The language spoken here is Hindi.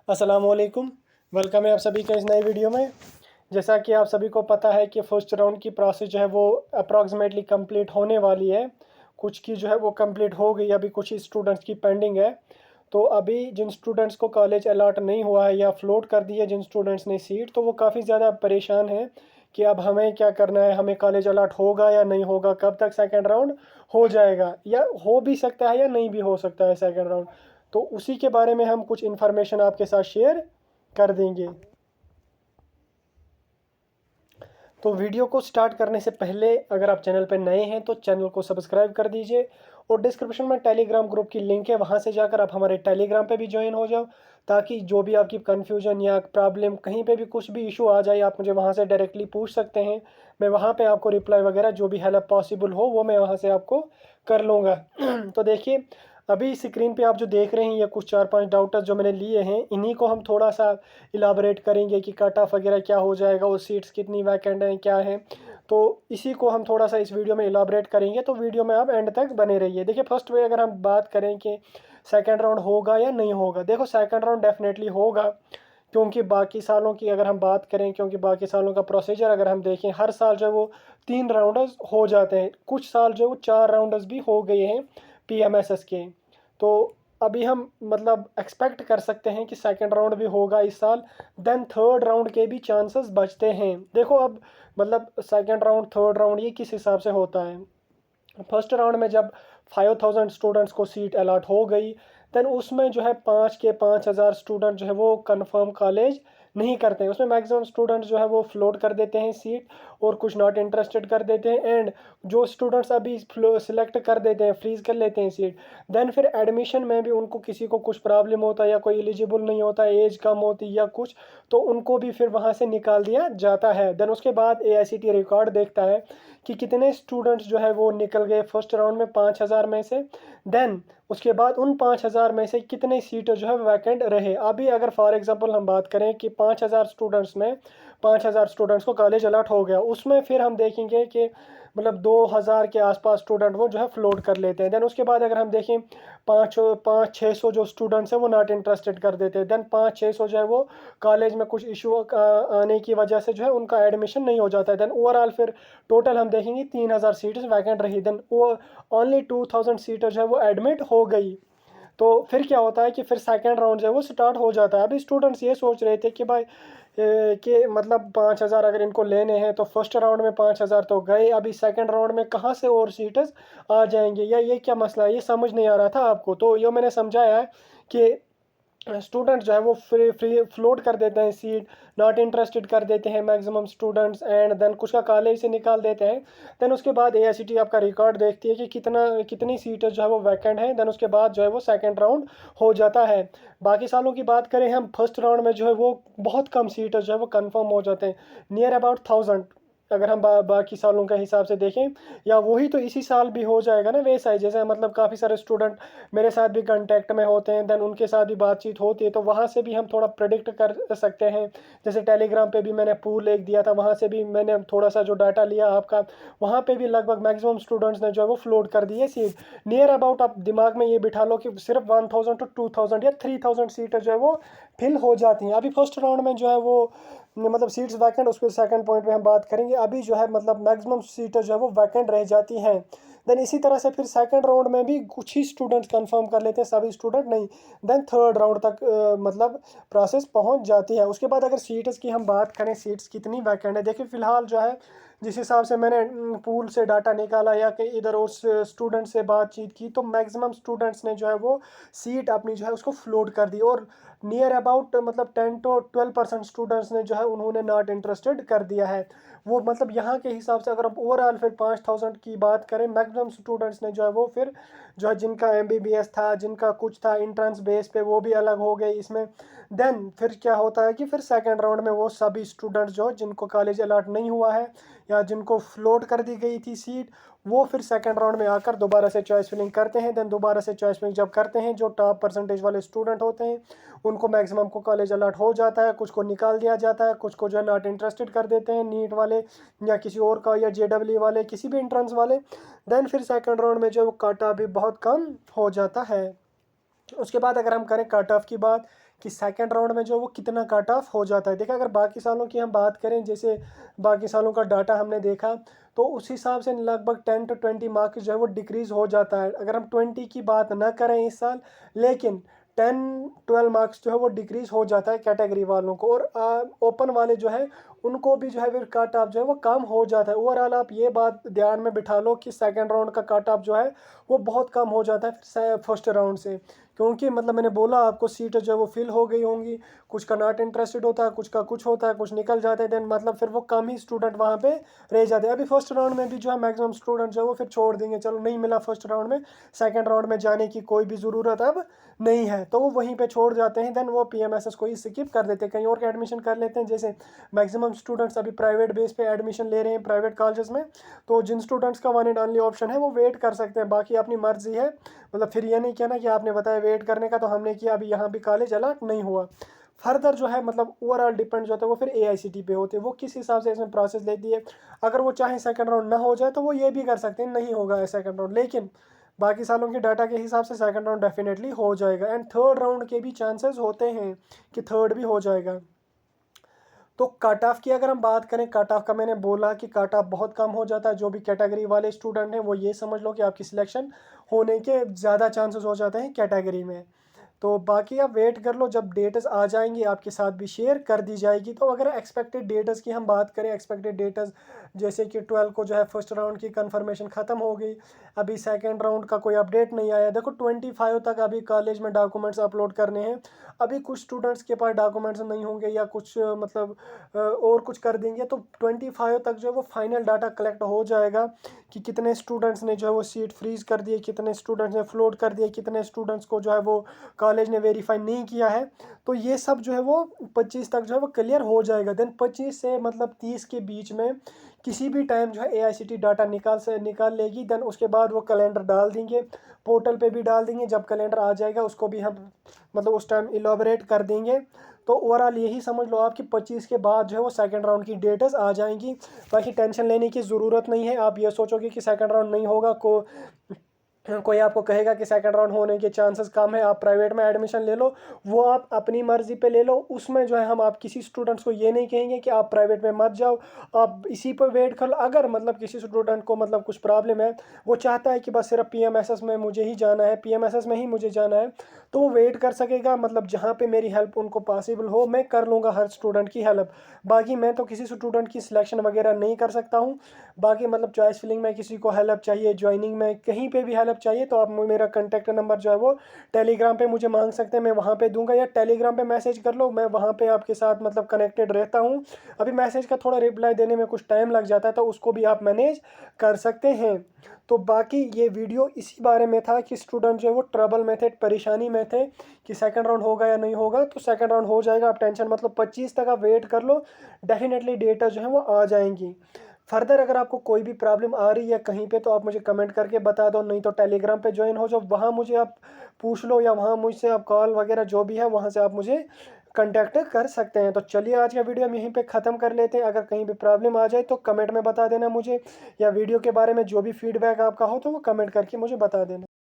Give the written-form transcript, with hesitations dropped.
अस्सलामुअलैकुम। वेलकम है आप सभी का इस नए वीडियो में। जैसा कि आप सभी को पता है कि फ़र्स्ट राउंड की प्रोसेस जो है वो अप्रॉक्सीमेटली कंप्लीट होने वाली है। कुछ की जो है वो कंप्लीट हो गई, अभी कुछ स्टूडेंट्स की पेंडिंग है। तो अभी जिन स्टूडेंट्स को कॉलेज अलॉट नहीं हुआ है या फ्लोट कर दी है जिन स्टूडेंट्स ने सीट, तो वो काफ़ी ज़्यादा परेशान हैं कि अब हमें क्या करना है, हमें कॉलेज अलॉट होगा या नहीं होगा, कब तक सेकेंड राउंड हो जाएगा, या हो भी सकता है या नहीं भी हो सकता है सेकेंड राउंड। तो उसी के बारे में हम कुछ इन्फॉर्मेशन आपके साथ शेयर कर देंगे। तो वीडियो को स्टार्ट करने से पहले अगर आप चैनल पर नए हैं तो चैनल को सब्सक्राइब कर दीजिए, और डिस्क्रिप्शन में टेलीग्राम ग्रुप की लिंक है, वहाँ से जाकर आप हमारे टेलीग्राम पे भी ज्वाइन हो जाओ, ताकि जो भी आपकी कन्फ्यूजन या प्रॉब्लम, कहीं पे भी कुछ भी इशू आ जाए, आप मुझे वहाँ से डायरेक्टली पूछ सकते हैं। मैं वहाँ पे आपको रिप्लाई वगैरह जो भी हेल्प पॉसिबल हो वो मैं वहाँ से आपको कर लूँगा। तो देखिए, अभी स्क्रीन पे आप जो देख रहे हैं ये कुछ 4-5 डाउटर्स जो मैंने लिए हैं, इन्हीं को हम थोड़ा सा इलाबरेट करेंगे कि कट ऑफ वगैरह क्या हो जाएगा और सीट्स कितनी वैकेंट हैं, क्या है। तो इसी को हम थोड़ा सा इस वीडियो में इलाबरेट करेंगे, तो वीडियो में आप एंड तक बने रहिए। देखिए, फर्स्ट वे अगर हम बात करें कि सेकंड राउंड होगा या नहीं होगा, देखो सेकंड राउंड डेफिनेटली होगा। क्योंकि बाकी सालों की अगर हम बात करें, क्योंकि बाकी सालों का प्रोसीजर अगर हम देखें, हर साल जो है वो 3 राउंडर्स हो जाते हैं, कुछ साल जो है वो 4 राउंडर्स भी हो गए हैं पीएमएसएस के। तो अभी हम मतलब एक्सपेक्ट कर सकते हैं कि सेकंड राउंड भी होगा इस साल। देन थर्ड राउंड के भी चांसेस बचते हैं। देखो अब मतलब सेकंड राउंड थर्ड राउंड ये किस हिसाब से होता है। फर्स्ट राउंड में जब 5000 स्टूडेंट्स को सीट अलॉट हो गई, देन उसमें जो है 5,000 स्टूडेंट जो है वो कंफर्म कॉलेज नहीं करते हैं। उसमें मैक्सिमम स्टूडेंट्स जो है वो फ्लोट कर देते हैं सीट, और कुछ नॉट इंटरेस्टेड कर देते हैं। एंड जो स्टूडेंट्स अभी सिलेक्ट कर देते हैं, फ्रीज कर लेते हैं सीट, देन फिर एडमिशन में भी उनको किसी को कुछ प्रॉब्लम होता है या कोई एलिजिबल नहीं होता, एज कम होती या कुछ, तो उनको भी फिर वहाँ से निकाल दिया जाता है। देन उसके बाद एआईसीटी रिकॉर्ड देखता है कि कितने स्टूडेंट्स जो है वो निकल गए फर्स्ट राउंड में 5,000 में से। देन उसके बाद उन 5,000 में से कितने सीटें जो है वैकेंट रहे। अभी अगर फॉर एग्जांपल हम बात करें कि 5,000 स्टूडेंट्स में 5,000 स्टूडेंट्स को कॉलेज अलॉट हो गया, उसमें फिर हम देखेंगे कि मतलब 2,000 के आसपास स्टूडेंट वो जो है फ्लोट कर लेते हैं। देन उसके बाद अगर हम देखें, 500-600 जो स्टूडेंट्स हैं वो नॉट इंटरेस्टेड कर देते हैं। देन 500-600 जो है वो कॉलेज में कुछ इशू आने की वजह से जो है उनका एडमिशन नहीं हो जाता है। देन ओवरऑल फिर टोटल हम देखेंगे 3,000 सीट्स वैकेंट रही। देन वो ओनली 2,000 सीटें जो है वो एडमिट हो गई। तो फिर क्या होता है कि फिर सेकंड राउंड जो है वो स्टार्ट हो जाता है। अभी स्टूडेंट्स ये सोच रहे थे कि भाई कि मतलब 5,000 अगर इनको लेने हैं तो फर्स्ट राउंड में 5,000 तो गए, अभी सेकंड राउंड में कहाँ से और सीट्स आ जाएंगे, या ये क्या मसला है, ये समझ नहीं आ रहा था आपको। तो ये मैंने समझाया है कि स्टूडेंट जो है वो फ्री फ्री फ्लोट कर देते हैं सीट, नॉट इंटरेस्टेड कर देते हैं मैक्सिमम स्टूडेंट्स, एंड देन कुछ का कॉलेज से निकाल देते हैं। देन उसके बाद एआईसीटी आपका रिकॉर्ड देखती है कि कितनी सीटें जो है वो वैकेंट हैं। देन उसके बाद जो है वो सेकंड राउंड हो जाता है। बाकी सालों की बात करें हम, फर्स्ट राउंड में जो है वो बहुत कम सीटें जो है वो कंफर्म हो जाते हैं, नियर अबाउट 1,000। अगर हम बाकी सालों के हिसाब से देखें, या वही तो इसी साल भी हो जाएगा ना वैसा ही, जैसे मतलब काफ़ी सारे स्टूडेंट मेरे साथ भी कांटेक्ट में होते हैं, देन उनके साथ भी बातचीत होती है, तो वहाँ से भी हम थोड़ा प्रेडिक्ट कर सकते हैं। जैसे टेलीग्राम पे भी मैंने पूल एक दिया था, वहाँ से भी मैंने थोड़ा सा जो डाटा लिया आपका, वहाँ पे भी लगभग मैक्सिमम स्टूडेंट्स ने जो है वो फ्लोट कर दिए सीट। नियर अबाउट आप दिमाग में ये बिठा लो कि सिर्फ 1,000 to 2,000 या 3,000 सीटें जो है वो फिल हो जाती हैं। अभी फर्स्ट राउंड में जो है वो मतलब सीट्स वैकेंट, उस पर सेकंड पॉइंट में हम बात करेंगे। अभी जो है मतलब मैक्सिमम सीटें जो है वो वैकेंट रह जाती हैं। देन इसी तरह से फिर सेकंड राउंड में भी कुछ ही स्टूडेंट्स कंफर्म कर लेते हैं, सभी स्टूडेंट नहीं। देन थर्ड राउंड तक मतलब प्रोसेस पहुंच जाती है। उसके बाद अगर सीट्स की हम बात करें, सीट्स कितनी वैकेंट है, देखिए फ़िलहाल जो है जिस हिसाब से मैंने पूल से डाटा निकाला या कि इधर उस स्टूडेंट से बातचीत की, तो मैक्सिमम स्टूडेंट्स ने जो है वो सीट अपनी जो है उसको फ्लोट कर दी, और नियर अबाउट मतलब 10 to 12% स्टूडेंट्स ने जो है उन्होंने नॉट इंटरेस्टेड कर दिया है। वो मतलब यहाँ के हिसाब से अगर हम ओवरऑल फिर 5,000 की बात करें, मैक्सिमम स्टूडेंट्स ने जो है वो फिर जो है जिनका एमबीबीएस था, जिनका कुछ था इंट्रेंस बेस पे, वो भी अलग हो गए इसमें। देन फिर क्या होता है कि फिर सेकंड राउंड में वो सभी स्टूडेंट्स जो जिनको कॉलेज अलॉट नहीं हुआ है या जिनको फ्लोट कर दी गई थी सीट, वो फिर सेकंड राउंड में आकर दोबारा से चॉइस फिलिंग करते हैं। देन दोबारा से चॉइस फिलिंग जब करते हैं, जो टॉप परसेंटेज वाले स्टूडेंट होते हैं उनको मैक्सिमम को कॉलेज अलॉट हो जाता है, कुछ को निकाल दिया जाता है, कुछ को जो है नॉट इंटरेस्टेड कर देते हैं, नीट वाले या किसी और का, या जेडब्ल्यू वाले, किसी भी एंट्रेंस वाले। देन फिर सेकंड राउंड में जो काटा भी बहुत कम हो जाता है। उसके बाद अगर हम करें कट ऑफ की बात कि सेकंड राउंड में जो वो कितना कट ऑफ हो जाता है, देखा अगर बाकी सालों की हम बात करें, जैसे बाकी सालों का डाटा हमने देखा, तो उस हिसाब से लगभग 10 to 20 मार्क्स जो है वो डिक्रीज़ हो जाता है। अगर हम 20 की बात ना करें इस साल, लेकिन 10-12 मार्क्स जो है वो डिक्रीज़ हो जाता है कैटेगरी वालों को, और ओपन वाले जो है उनको भी जो है फिर कट ऑफ जो है वो कम हो जाता है। ओवरऑल आप ये बात ध्यान में बिठा लो कि सेकंड राउंड का कट ऑफ जो है वो बहुत कम हो जाता है फिर फर्स्ट राउंड से, क्योंकि मतलब मैंने बोला आपको सीट जो है वो फिल हो गई होंगी, कुछ का नॉट इंटरेस्टेड होता है, कुछ का कुछ होता है, कुछ निकल जाते हैं, देन मतलब फिर वो कम ही स्टूडेंट वहाँ पे रह जाते हैं। अभी फर्स्ट राउंड में भी जो है मैक्सिमम स्टूडेंट जो है वो फिर छोड़ देंगे, चलो नहीं मिला फर्स्ट राउंड में, सेकंड राउंड में जाने की कोई भी ज़रूरत अब नहीं है, तो वो वहीं पे छोड़ जाते हैं, देन वो पीएमएसएस को ही स्किप कर देते हैं, कहीं और का एडमिशन कर लेते हैं। जैसे मैक्सिमम स्टूडेंट्स अभी प्राइवेट बेस पे एडमिशन ले रहे हैं प्राइवेट कॉलेजेस में, तो जिन स्टूडेंट्स का वन एंड ओनली ऑप्शन है वो वेट कर सकते हैं, बाकी अपनी मर्जी है। मतलब फिर ये नहीं किया ना कि आपने बताया वेट करने का तो हमने किया, अभी यहाँ भी कॉलेज अलॉट नहीं हुआ। फर्दर जो है मतलब ओवरऑल डिपेंड जो होता है वो फिर एआईसीटी पे होते हैं, वो किस हिसाब से इसमें प्रोसेस लेती है। अगर वो चाहे सेकंड राउंड ना हो जाए तो वो ये भी कर सकते हैं नहीं होगा सेकंड राउंड, लेकिन बाकी सालों के डाटा के हिसाब से सेकंड राउंड डेफिनेटली हो जाएगा, एंड थर्ड राउंड के भी चांसेस होते हैं कि थर्ड भी हो जाएगा। तो कट ऑफ की अगर हम बात करें, कट ऑफ का मैंने बोला कि कट ऑफ बहुत कम हो जाता है, जो भी कैटेगरी वाले स्टूडेंट हैं वो ये समझ लो कि आपकी सिलेक्शन होने के ज़्यादा चांसेस हो जाते हैं कैटेगरी में। तो बाकी आप वेट कर लो, जब डेट्स आ जाएंगी आपके साथ भी शेयर कर दी जाएगी। तो अगर एक्सपेक्टेड डेट्स की हम बात करें, एक्सपेक्टेड डेट्स जैसे कि 12 को जो है फर्स्ट राउंड की कंफर्मेशन ख़त्म हो गई, अभी सेकंड राउंड का कोई अपडेट नहीं आया। देखो 25 तक अभी कॉलेज में डॉक्यूमेंट्स अपलोड करने हैं, अभी कुछ स्टूडेंट्स के पास डॉक्यूमेंट्स नहीं होंगे या कुछ मतलब और कुछ कर देंगे, तो 25 तक जो है वो फाइनल डाटा कलेक्ट हो जाएगा कि कितने स्टूडेंट्स ने जो है वो सीट फ्रीज कर दिए, कितने स्टूडेंट्स ने फ्लोट कर दिए, कितने स्टूडेंट्स को जो है वो कॉलेज ने वेरीफाई नहीं किया है। तो ये सब जो है वो 25 तक जो है वो क्लियर हो जाएगा। देन 25 से मतलब 30 के बीच में किसी भी टाइम जो है एआईसीटी डाटा निकाल लेगी, देन उसके बाद वो कैलेंडर डाल देंगे, पोर्टल पे भी डाल देंगे। जब कैलेंडर आ जाएगा उसको भी हम मतलब उस टाइम इलाबोरेट कर देंगे। तो ओवरऑल यही समझ लो आप कि 25 के बाद जो है वो सेकंड राउंड की डेट्स आ जाएंगी। बाकी टेंशन लेने की ज़रूरत नहीं है। आप ये सोचोगे कि सेकंड राउंड नहीं होगा, कोई आपको कहेगा कि सेकंड राउंड होने के चांसेस कम है, आप प्राइवेट में एडमिशन ले लो, वो आप अपनी मर्ज़ी पे ले लो। उसमें जो है हम आप किसी स्टूडेंट्स को ये नहीं कहेंगे कि आप प्राइवेट में मत जाओ, आप इसी पर वेट कर लो। अगर मतलब किसी स्टूडेंट को मतलब कुछ प्रॉब्लम है, वो चाहता है कि बस सिर्फ पीएमएसएस में मुझे ही जाना है, पीएमएसएस में ही मुझे जाना है, तो वो वेट कर सकेगा। मतलब जहाँ पे मेरी हेल्प उनको पॉसिबल हो मैं कर लूँगा हर स्टूडेंट की हेल्प। बाकी मैं तो किसी स्टूडेंट की सिलेक्शन वगैरह नहीं कर सकता हूँ। बाकी मतलब चॉइस फिलिंग में किसी को हेल्प चाहिए, ज्वाइनिंग में कहीं पे भी हेल्प चाहिए, तो आप मेरा कॉन्टैक्ट नंबर जो है वो टेलीग्राम पे मुझे मांग सकते हैं, मैं वहाँ पे दूंगा, या टेलीग्राम पे मैसेज कर लो, मैं वहाँ पे आपके साथ मतलब कनेक्टेड रहता हूँ। अभी मैसेज का थोड़ा रिप्लाई देने में कुछ टाइम लग जाता है, तो उसको भी आप मैनेज कर सकते हैं। तो बाकी ये वीडियो इसी बारे में था कि स्टूडेंट जो है वो ट्रबल में थे, परेशानी में थे कि सेकंड राउंड होगा या नहीं होगा। तो सेकंड राउंड हो जाएगा, आप टेंशन मतलब 25 तक आप वेट कर लो, डेफिनेटली डेटा जो है वो आ जाएंगी। फर्दर अगर आपको कोई भी प्रॉब्लम आ रही है कहीं पे, तो आप मुझे कमेंट करके बता दो, नहीं तो टेलीग्राम पे ज्वाइन हो जाओ, वहाँ मुझे आप पूछ लो, या वहाँ मुझसे आप कॉल वगैरह जो भी है वहाँ से आप मुझे कांटेक्ट कर सकते हैं। तो चलिए आज का वीडियो हम यहीं पे ख़त्म कर लेते हैं। अगर कहीं भी प्रॉब्लम आ जाए तो कमेंट में बता देना मुझे, या वीडियो के बारे में जो भी फीडबैक आपका हो तो वो कमेंट करके मुझे बता देना।